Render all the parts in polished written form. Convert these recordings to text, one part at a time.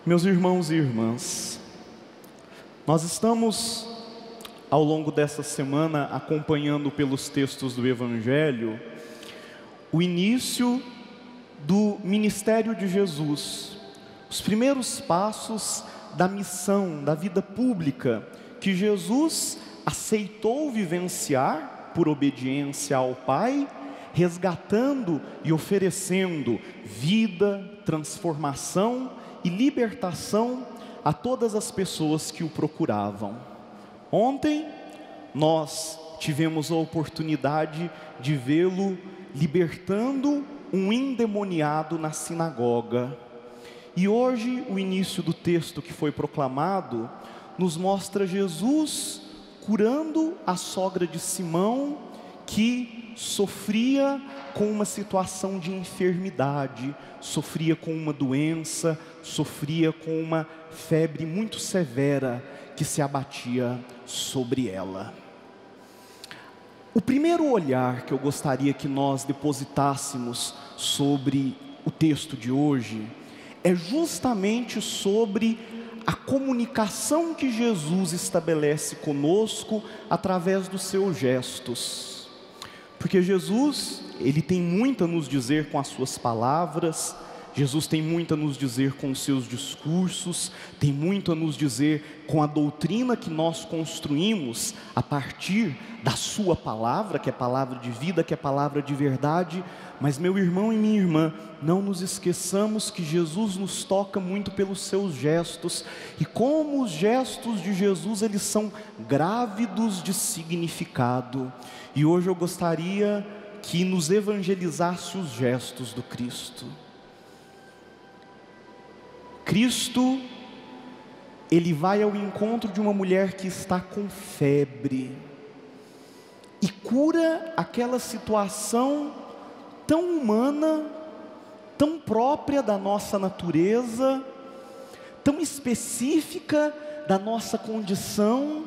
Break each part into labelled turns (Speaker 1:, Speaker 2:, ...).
Speaker 1: Meus irmãos e irmãs, nós estamos ao longo dessa semana acompanhando pelos textos do Evangelho o início do ministério de Jesus, os primeiros passos da missão, da vida pública que Jesus aceitou vivenciar por obediência ao Pai, resgatando e oferecendo vida, transformação e libertação a todas as pessoas que o procuravam. Ontem nós tivemos a oportunidade de vê-lo libertando um endemoniado na sinagoga. E hoje o início do texto que foi proclamado nos mostra Jesus curando a sogra de Simão, que sofria com uma situação de enfermidade, sofria com uma doença, sofria com uma febre muito severa que se abatia sobre ela. O primeiro olhar que eu gostaria que nós depositássemos sobre o texto de hoje é justamente sobre a comunicação que Jesus estabelece conosco através dos seus gestos. Porque Jesus, Ele tem muito a nos dizer com as suas palavras, Jesus tem muito a nos dizer com os seus discursos, tem muito a nos dizer com a doutrina que nós construímos a partir da sua palavra, que é palavra de vida, que é palavra de verdade. Mas meu irmão e minha irmã, não nos esqueçamos que Jesus nos toca muito pelos seus gestos, e como os gestos de Jesus, eles são grávidos de significado. E hoje eu gostaria que nos evangelizasse os gestos do Cristo. Cristo, Ele vai ao encontro de uma mulher que está com febre, e cura aquela situação tão humana, tão própria da nossa natureza, tão específica da nossa condição,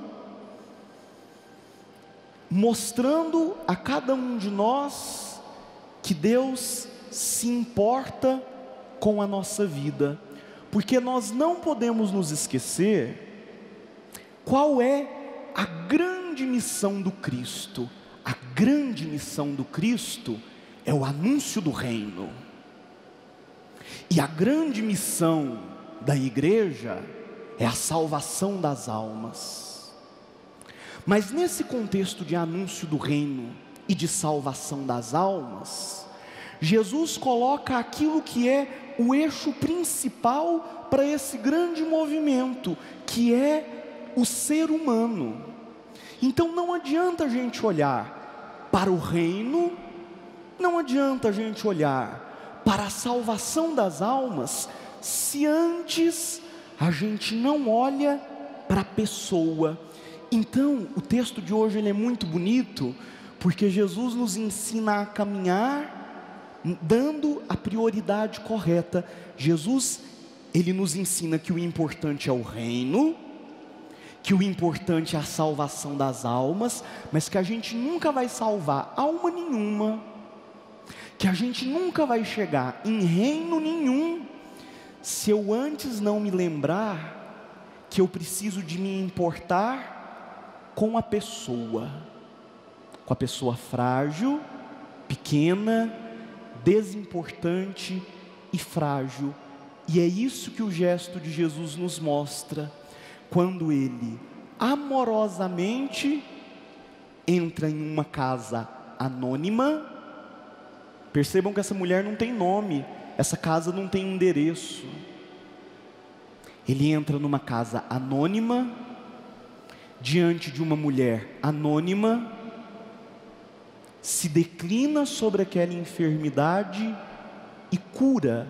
Speaker 1: mostrando a cada um de nós que Deus se importa com a nossa vida, porque nós não podemos nos esquecer qual é a grande missão do Cristo. A grande missão do Cristo é o anúncio do reino, e a grande missão da igreja é a salvação das almas. Mas nesse contexto de anúncio do reino e de salvação das almas, Jesus coloca aquilo que é o eixo principal para esse grande movimento, que é o ser humano. Então não adianta a gente olhar para o reino, não adianta a gente olhar para a salvação das almas, se antes a gente não olha para a pessoa. Então o texto de hoje ele é muito bonito, porque Jesus nos ensina a caminhar dando a prioridade correta. Jesus, Ele nos ensina que o importante é o reino, que o importante é a salvação das almas, mas que a gente nunca vai salvar alma nenhuma, que a gente nunca vai chegar em reino nenhum, se eu antes não me lembrar que eu preciso de me importar com a pessoa frágil, pequena, desimportante e frágil. E é isso que o gesto de Jesus nos mostra, quando Ele amorosamente entra em uma casa anônima. Percebam que essa mulher não tem nome, essa casa não tem endereço. Ele entra numa casa anônima, diante de uma mulher anônima, se declina sobre aquela enfermidade e cura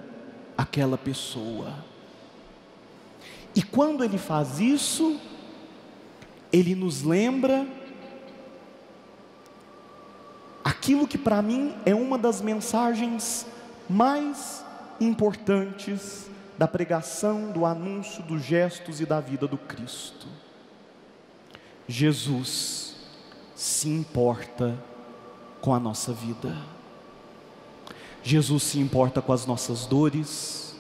Speaker 1: aquela pessoa. E quando Ele faz isso, Ele nos lembra aquilo que para mim é uma das mensagens mais importantes da pregação, do anúncio, dos gestos e da vida do Cristo. Jesus se importa com a nossa vida. Jesus se importa com as nossas dores,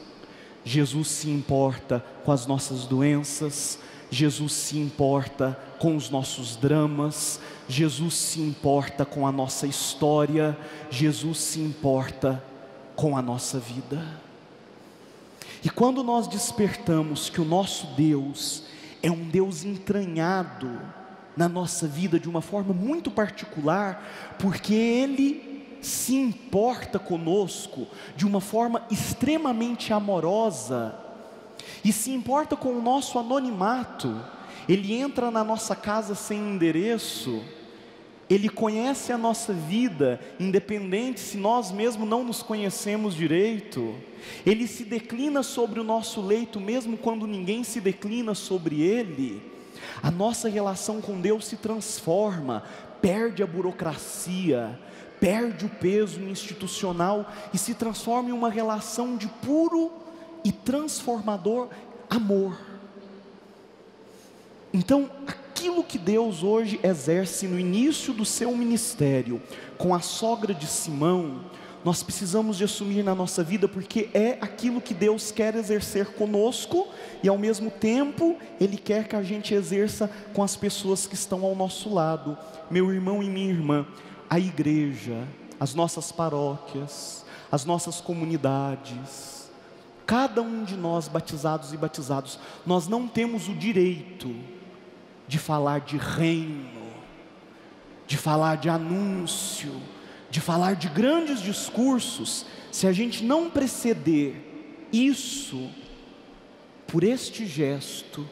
Speaker 1: Jesus se importa com as nossas doenças, Jesus se importa com os nossos dramas, Jesus se importa com a nossa história, Jesus se importa com a nossa vida. E quando nós despertamos que o nosso Deus é um Deus entranhado na nossa vida de uma forma muito particular, porque Ele se importa conosco de uma forma extremamente amorosa, e se importa com o nosso anonimato. Ele entra na nossa casa sem endereço, Ele conhece a nossa vida, independente se nós mesmos não nos conhecemos direito. Ele se declina sobre o nosso leito, mesmo quando ninguém se declina sobre Ele. A nossa relação com Deus se transforma, perde a burocracia, perde o peso institucional e se transforma em uma relação de puro e transformador amor. Então, aquilo que Deus hoje exerce no início do seu ministério, com a sogra de Simão, nós precisamos de assumir na nossa vida, porque é aquilo que Deus quer exercer conosco, e ao mesmo tempo, Ele quer que a gente exerça com as pessoas que estão ao nosso lado. Meu irmão e minha irmã, a igreja, as nossas paróquias, as nossas comunidades, cada um de nós batizados e batizados, nós não temos o direito de falar de reino, de falar de anúncio, de falar de grandes discursos, se a gente não preceder isso por este gesto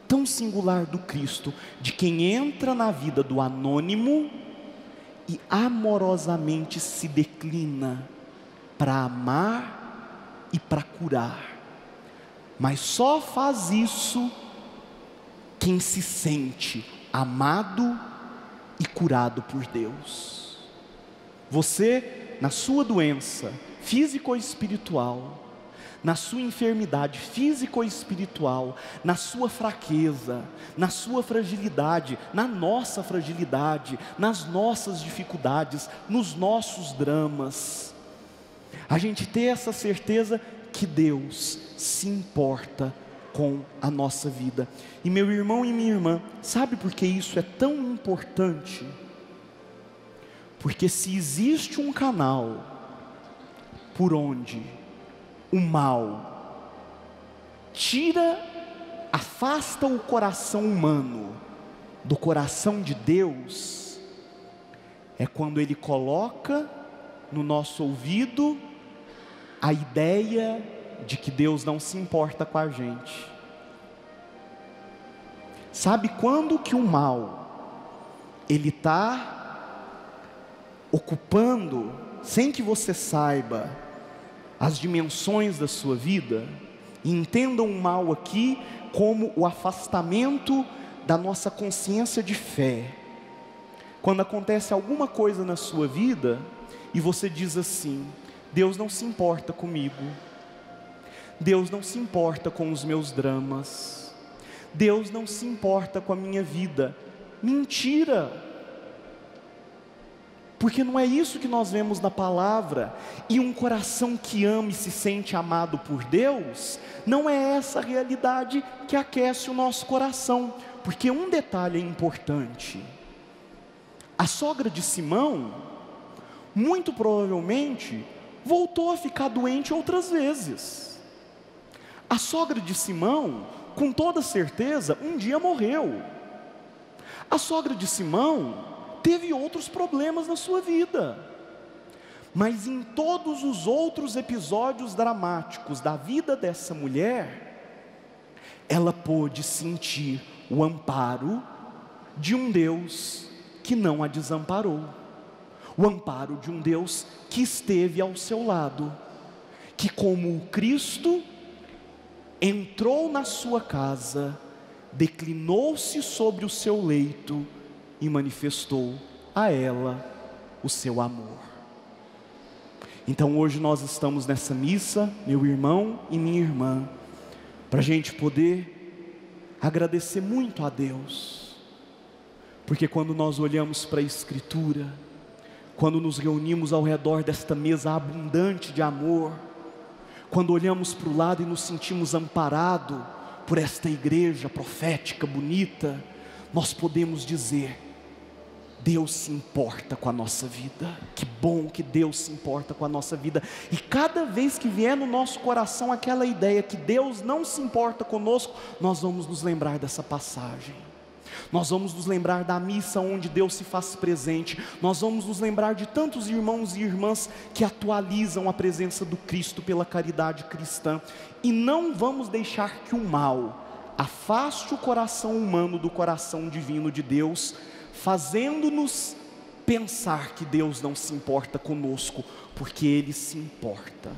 Speaker 1: tão singular do Cristo, de quem entra na vida do anônimo e amorosamente se declina para amar e para curar. Mas só faz isso quem se sente amado e curado por Deus. Você, na sua doença física ou espiritual, na sua enfermidade física ou espiritual, na sua fraqueza, na sua fragilidade, na nossa fragilidade, nas nossas dificuldades, nos nossos dramas, a gente ter essa certeza que Deus se importa com a nossa vida. E meu irmão e minha irmã, sabe por que isso é tão importante? Porque se existe um canal por onde o mal afasta o coração humano do coração de Deus, é quando ele coloca no nosso ouvido a ideia de que Deus não se importa com a gente. Sabe quando que o mal ele está ocupando, sem que você saiba, as dimensões da sua vida? E entendam o mal aqui como o afastamento da nossa consciência de fé. Quando acontece alguma coisa na sua vida e você diz assim: Deus não se importa comigo, Deus não se importa com os meus dramas, Deus não se importa com a minha vida. Mentira! Porque não é isso que nós vemos na palavra. E um coração que ama e se sente amado por Deus, não é essa a realidade que aquece o nosso coração. Porque um detalhe é importante: a sogra de Simão, muito provavelmente, voltou a ficar doente outras vezes. A sogra de Simão, com toda certeza, um dia morreu. A sogra de Simão teve outros problemas na sua vida, mas em todos os outros episódios dramáticos da vida dessa mulher, ela pôde sentir o amparo de um Deus que não a desamparou, o amparo de um Deus que esteve ao seu lado, que como o Cristo entrou na sua casa, declinou-se sobre o seu leito e manifestou a ela o seu amor. Então hoje nós estamos nessa missa, meu irmão e minha irmã, para a gente poder agradecer muito a Deus, porque quando nós olhamos para a Escritura, quando nos reunimos ao redor desta mesa abundante de amor, quando olhamos para o lado e nos sentimos amparados por esta igreja profética, bonita, nós podemos dizer: Deus se importa com a nossa vida. Que bom que Deus se importa com a nossa vida. E cada vez que vier no nosso coração aquela ideia que Deus não se importa conosco, nós vamos nos lembrar dessa passagem. Nós vamos nos lembrar da missa onde Deus se faz presente. Nós vamos nos lembrar de tantos irmãos e irmãs que atualizam a presença do Cristo pela caridade cristã. E não vamos deixar que o mal afaste o coração humano do coração divino de Deus, fazendo-nos pensar que Deus não se importa conosco, porque Ele se importa.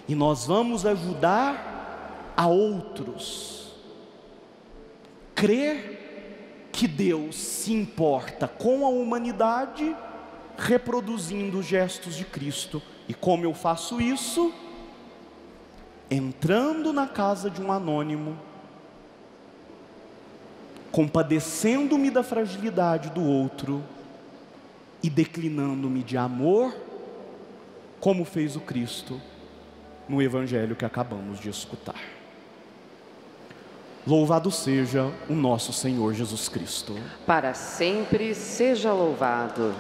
Speaker 1: E nós vamos ajudar a outros crer que Deus se importa com a humanidade, reproduzindo os gestos de Cristo. E como eu faço isso? Entrando na casa de um anônimo, compadecendo-me da fragilidade do outro e declinando-me de amor, como fez o Cristo no Evangelho que acabamos de escutar. Louvado seja o nosso Senhor Jesus Cristo.
Speaker 2: Para sempre seja louvado.